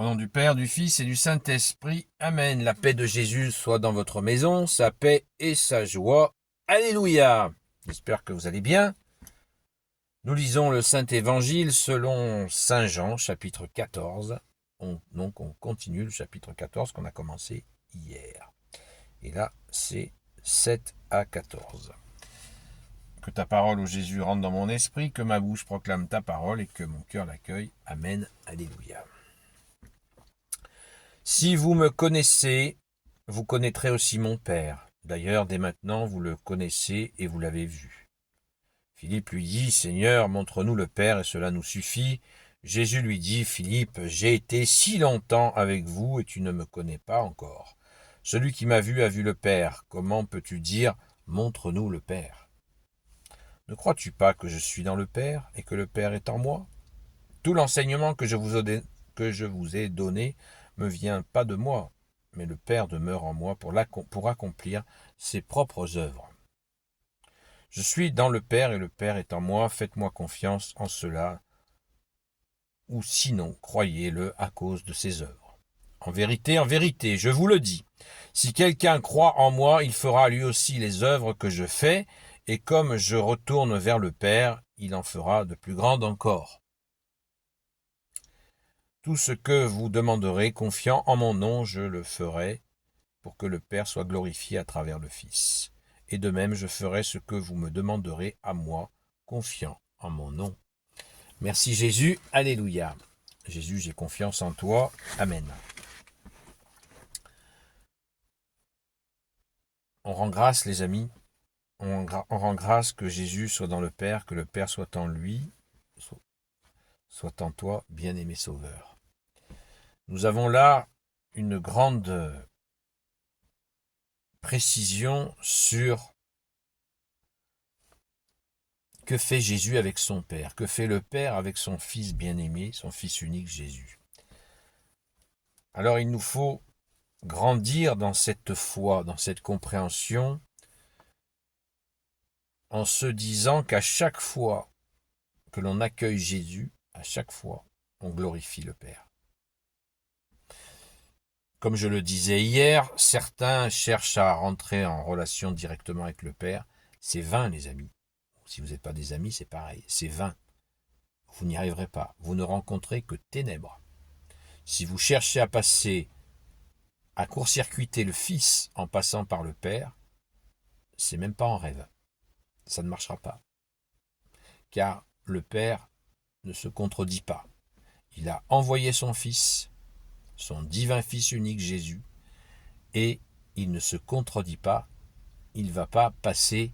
Au nom du Père, du Fils et du Saint-Esprit. Amen. La paix de Jésus soit dans votre maison, sa paix et sa joie. Alléluia. J'espère que vous allez bien. Nous lisons le Saint-Évangile selon Saint Jean, chapitre 14. Donc on continue le chapitre 14 qu'on a commencé hier. Et là, c'est 7 à 14. Que ta parole, ô Jésus, rentre dans mon esprit, que ma bouche proclame ta parole et que mon cœur l'accueille. Amen. Alléluia. Si vous me connaissez, vous connaîtrez aussi mon Père. D'ailleurs, dès maintenant, vous le connaissez et vous l'avez vu. Philippe lui dit, Seigneur, montre-nous le Père et cela nous suffit. Jésus lui dit, Philippe, j'ai été si longtemps avec vous et tu ne me connais pas encore. Celui qui m'a vu a vu le Père. Comment peux-tu dire, montre-nous le Père? Ne crois-tu pas que je suis dans le Père et que le Père est en moi? Tout l'enseignement que je vous ai donné me vient pas de moi, mais le Père demeure en moi pour accomplir ses propres œuvres. Je suis dans le Père et le Père est en moi, faites-moi confiance en cela, ou sinon, croyez-le à cause de ses œuvres. En vérité, je vous le dis, si quelqu'un croit en moi, il fera lui aussi les œuvres que je fais, et comme je retourne vers le Père, il en fera de plus grandes encore. Tout ce que vous demanderez, confiant en mon nom, je le ferai, pour que le Père soit glorifié à travers le Fils. Et de même, je ferai ce que vous me demanderez à moi, confiant en mon nom. Merci Jésus, alléluia. Jésus, j'ai confiance en toi, amen. On rend grâce, les amis, on rend grâce que Jésus soit dans le Père, que le Père soit en lui, soit en toi, bien-aimé Sauveur. Nous avons là une grande précision sur que fait Jésus avec son Père, que fait le Père avec son Fils bien-aimé, son Fils unique Jésus. Alors il nous faut grandir dans cette foi, dans cette compréhension, en se disant qu'à chaque fois que l'on accueille Jésus, à chaque fois, on glorifie le Père. Comme je le disais hier, certains cherchent à rentrer en relation directement avec le Père. C'est vain, les amis. Si vous n'êtes pas des amis, c'est pareil. C'est vain. Vous n'y arriverez pas. Vous ne rencontrez que ténèbres. Si vous cherchez à court-circuiter le Fils en passant par le Père, c'est même pas en rêve. Ça ne marchera pas. Car le Père ne se contredit pas. Il a envoyé son Fils, son divin Fils unique Jésus, et il ne se contredit pas. Il ne va pas passer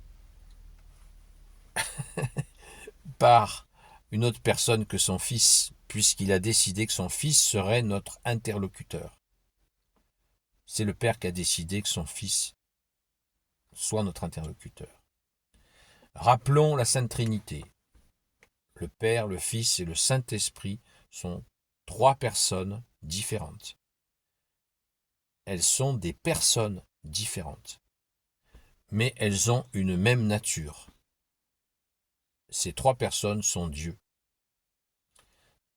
par une autre personne que son Fils, puisqu'il a décidé que son Fils serait notre interlocuteur. C'est le Père qui a décidé que son Fils soit notre interlocuteur. Rappelons la Sainte Trinité. Le Père, le Fils et le Saint-Esprit sont trois personnes différentes. Elles sont des personnes différentes, mais elles ont une même nature. Ces trois personnes sont Dieu.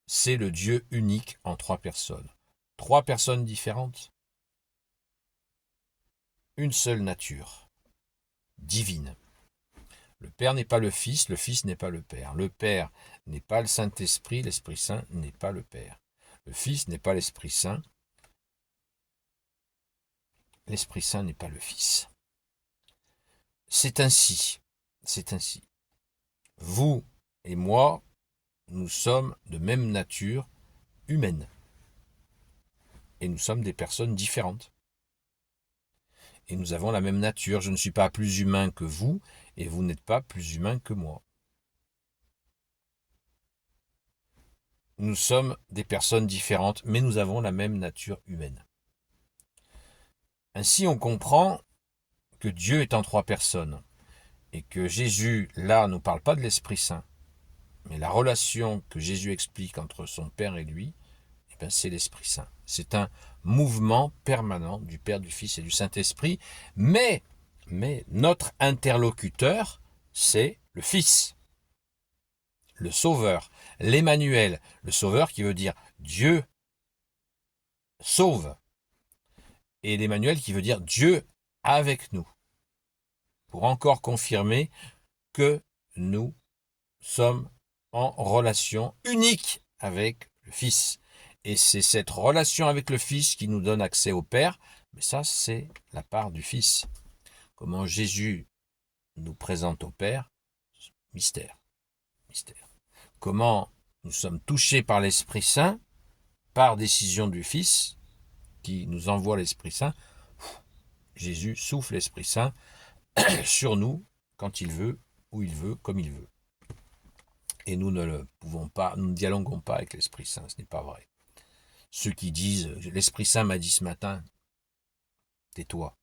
C'est le Dieu unique en trois personnes. Trois personnes différentes, une seule nature, divine. Le Père n'est pas le Fils n'est pas le Père. Le Père n'est pas le Saint-Esprit, l'Esprit Saint n'est pas le Père. Le Fils n'est pas l'Esprit Saint, l'Esprit Saint n'est pas le Fils. C'est ainsi. Vous et moi, nous sommes de même nature humaine. Et nous sommes des personnes différentes. Et nous avons la même nature. Je ne suis pas plus humain que vous, et vous n'êtes pas plus humain que moi. Nous sommes des personnes différentes, mais nous avons la même nature humaine. Ainsi, on comprend que Dieu est en trois personnes, et que Jésus, là, ne parle pas de l'Esprit Saint, mais la relation que Jésus explique entre son Père et lui, c'est l'Esprit Saint. C'est un mouvement permanent du Père, du Fils et du Saint-Esprit, mais notre interlocuteur, c'est le Fils, le Sauveur, l'Emmanuel, le Sauveur qui veut dire Dieu sauve. Et l'Emmanuel qui veut dire Dieu avec nous. Pour encore confirmer que nous sommes en relation unique avec le Fils. Et c'est cette relation avec le Fils qui nous donne accès au Père. Mais ça, c'est la part du Fils. Comment Jésus nous présente au Père, mystère. Mystère. Comment nous sommes touchés par l'Esprit Saint, par décision du Fils, qui nous envoie l'Esprit Saint. Jésus souffle l'Esprit Saint sur nous quand il veut, où il veut, comme il veut. Et nous ne le pouvons pas, nous ne dialoguons pas avec l'Esprit Saint, ce n'est pas vrai. Ceux qui disent, l'Esprit Saint m'a dit ce matin, tais-toi,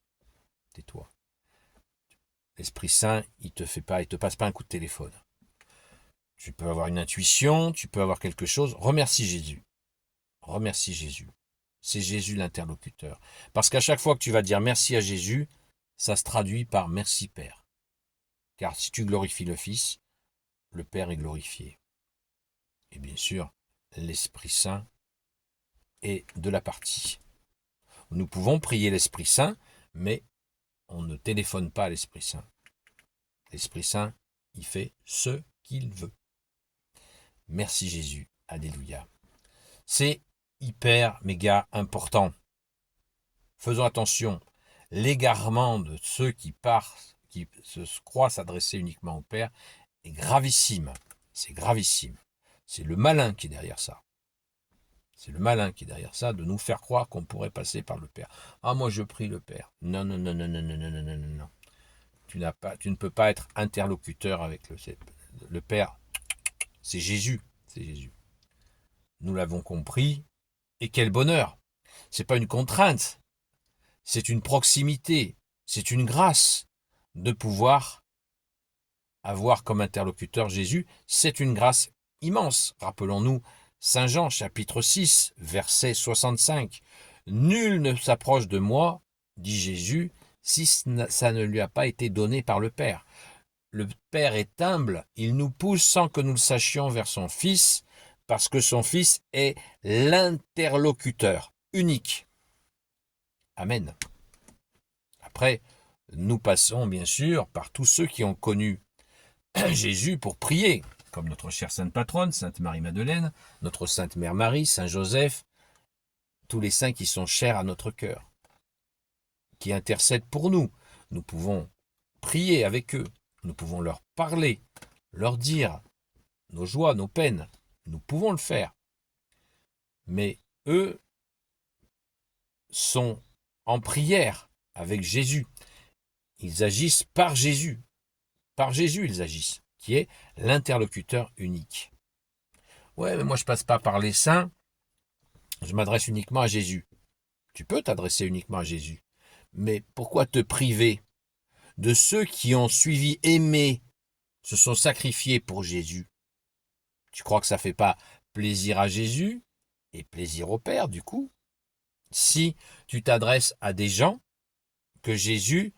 tais-toi. L'Esprit Saint, il te passe pas un coup de téléphone. Tu peux avoir une intuition, tu peux avoir quelque chose. Remercie Jésus. Remercie Jésus. C'est Jésus l'interlocuteur. Parce qu'à chaque fois que tu vas dire merci à Jésus, ça se traduit par merci Père. Car si tu glorifies le Fils, le Père est glorifié. Et bien sûr, l'Esprit Saint est de la partie. Nous pouvons prier l'Esprit Saint, mais on ne téléphone pas à l'Esprit Saint. L'Esprit Saint, il fait ce qu'il veut. Merci Jésus. Alléluia. C'est hyper, méga important. Faisons attention. L'égarement de ceux qui se croient s'adresser uniquement au Père est gravissime. C'est gravissime. C'est le malin qui est derrière ça. C'est le malin qui est derrière ça, de nous faire croire qu'on pourrait passer par le Père. Ah, moi je prie le Père. Non, non, non, non, non, non, non, non, non, non, non. Tu ne peux pas être interlocuteur avec le Père. C'est Jésus. C'est Jésus. Nous l'avons compris. Et quel bonheur. C'est pas une contrainte. C'est une proximité. C'est une grâce de pouvoir avoir comme interlocuteur Jésus. C'est une grâce immense. Rappelons-nous Saint Jean, chapitre 6, verset 65. Nul ne s'approche de moi, dit Jésus, si ça ne lui a pas été donné par le Père. Le Père est humble, il nous pousse sans que nous le sachions vers son Fils, parce que son Fils est l'interlocuteur unique. Amen. Après, nous passons bien sûr par tous ceux qui ont connu Jésus pour prier, comme notre chère Sainte Patronne, Sainte Marie-Madeleine, notre Sainte Mère Marie, Saint Joseph, tous les saints qui sont chers à notre cœur, qui intercèdent pour nous. Nous pouvons prier avec eux, nous pouvons leur parler, leur dire nos joies, nos peines. Nous pouvons le faire. Mais eux sont en prière avec Jésus. Ils agissent par Jésus. Par Jésus, ils agissent, qui est l'interlocuteur unique. Ouais, mais moi je passe pas par les saints, je m'adresse uniquement à Jésus. Tu peux t'adresser uniquement à Jésus. Mais pourquoi te priver de ceux qui ont suivi, aimé, se sont sacrifiés pour Jésus? Tu crois que ça fait pas plaisir à Jésus et plaisir au Père, du coup, si tu t'adresses à des gens que Jésus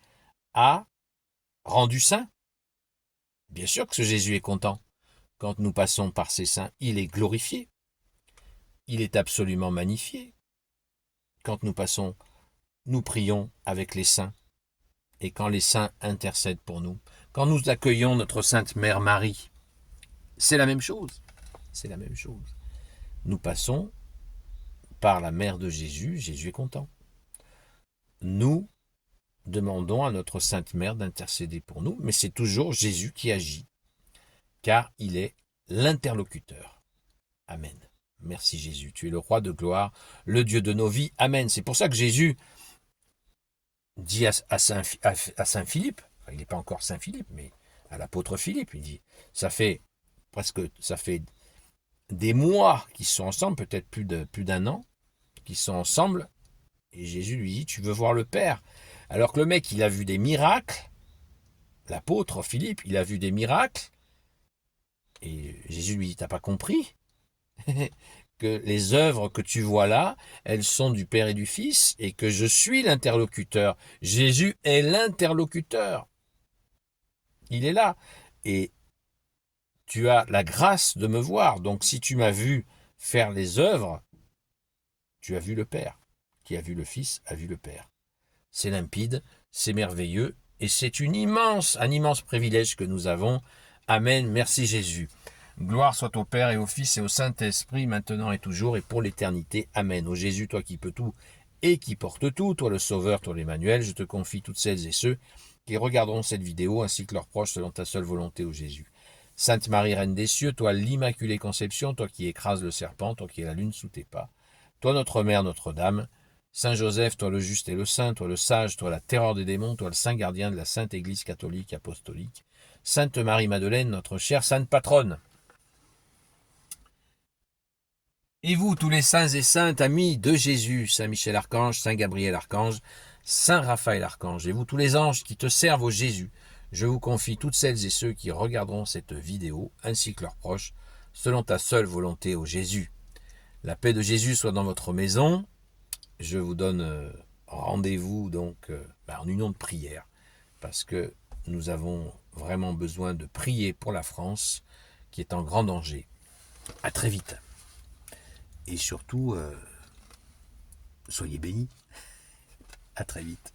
a rendus saints? Bien sûr que ce Jésus est content. Quand nous passons par ces saints, il est glorifié. Il est absolument magnifié. Quand nous passons, nous prions avec les saints. Et quand les saints intercèdent pour nous, quand nous accueillons notre Sainte Mère Marie, c'est la même chose. C'est la même chose. Nous passons par la mère de Jésus, Jésus est content. Nous demandons à notre Sainte Mère d'intercéder pour nous, mais c'est toujours Jésus qui agit, car il est l'interlocuteur. Amen. Merci Jésus, tu es le roi de gloire, le Dieu de nos vies. Amen. C'est pour ça que Jésus dit à Saint Philippe, enfin, il n'est pas encore Saint Philippe, mais à l'apôtre Philippe, il dit, ça fait des mois qu'ils sont ensemble, peut-être plus d'un an, qu'ils sont ensemble, et Jésus lui dit, tu veux voir le Père? Alors que le mec, il a vu des miracles, l'apôtre Philippe, il a vu des miracles, et Jésus lui dit, t'as pas compris que les œuvres que tu vois là, elles sont du Père et du Fils, et que je suis l'interlocuteur. Jésus est l'interlocuteur. Il est là. Et tu as la grâce de me voir. Donc si tu m'as vu faire les œuvres, tu as vu le Père. Qui a vu le Fils a vu le Père. C'est limpide, c'est merveilleux, et c'est un immense privilège que nous avons. Amen, merci Jésus. Gloire soit au Père et au Fils et au Saint-Esprit, maintenant et toujours et pour l'éternité. Amen. Ô Jésus, toi qui peux tout et qui porte tout, toi le Sauveur, toi l'Emmanuel, je te confie toutes celles et ceux qui regarderont cette vidéo ainsi que leurs proches selon ta seule volonté, ô Jésus. Sainte Marie, Reine des cieux, toi l'Immaculée Conception, toi qui écrases le serpent, toi qui es la lune sous tes pas, toi notre Mère, Notre-Dame, Saint Joseph, toi le juste et le saint, toi le sage, toi la terreur des démons, toi le saint gardien de la Sainte Église catholique apostolique, Sainte Marie-Madeleine, notre chère Sainte Patronne. Et vous, tous les saints et saintes amis de Jésus, Saint Michel Archange, Saint Gabriel Archange, Saint Raphaël Archange, et vous, tous les anges qui te servent au Jésus, je vous confie toutes celles et ceux qui regarderont cette vidéo, ainsi que leurs proches, selon ta seule volonté, ô Jésus. La paix de Jésus soit dans votre maison. Je vous donne rendez-vous donc en union de prière, parce que nous avons vraiment besoin de prier pour la France, qui est en grand danger. À très vite. Et surtout, soyez bénis. À très vite.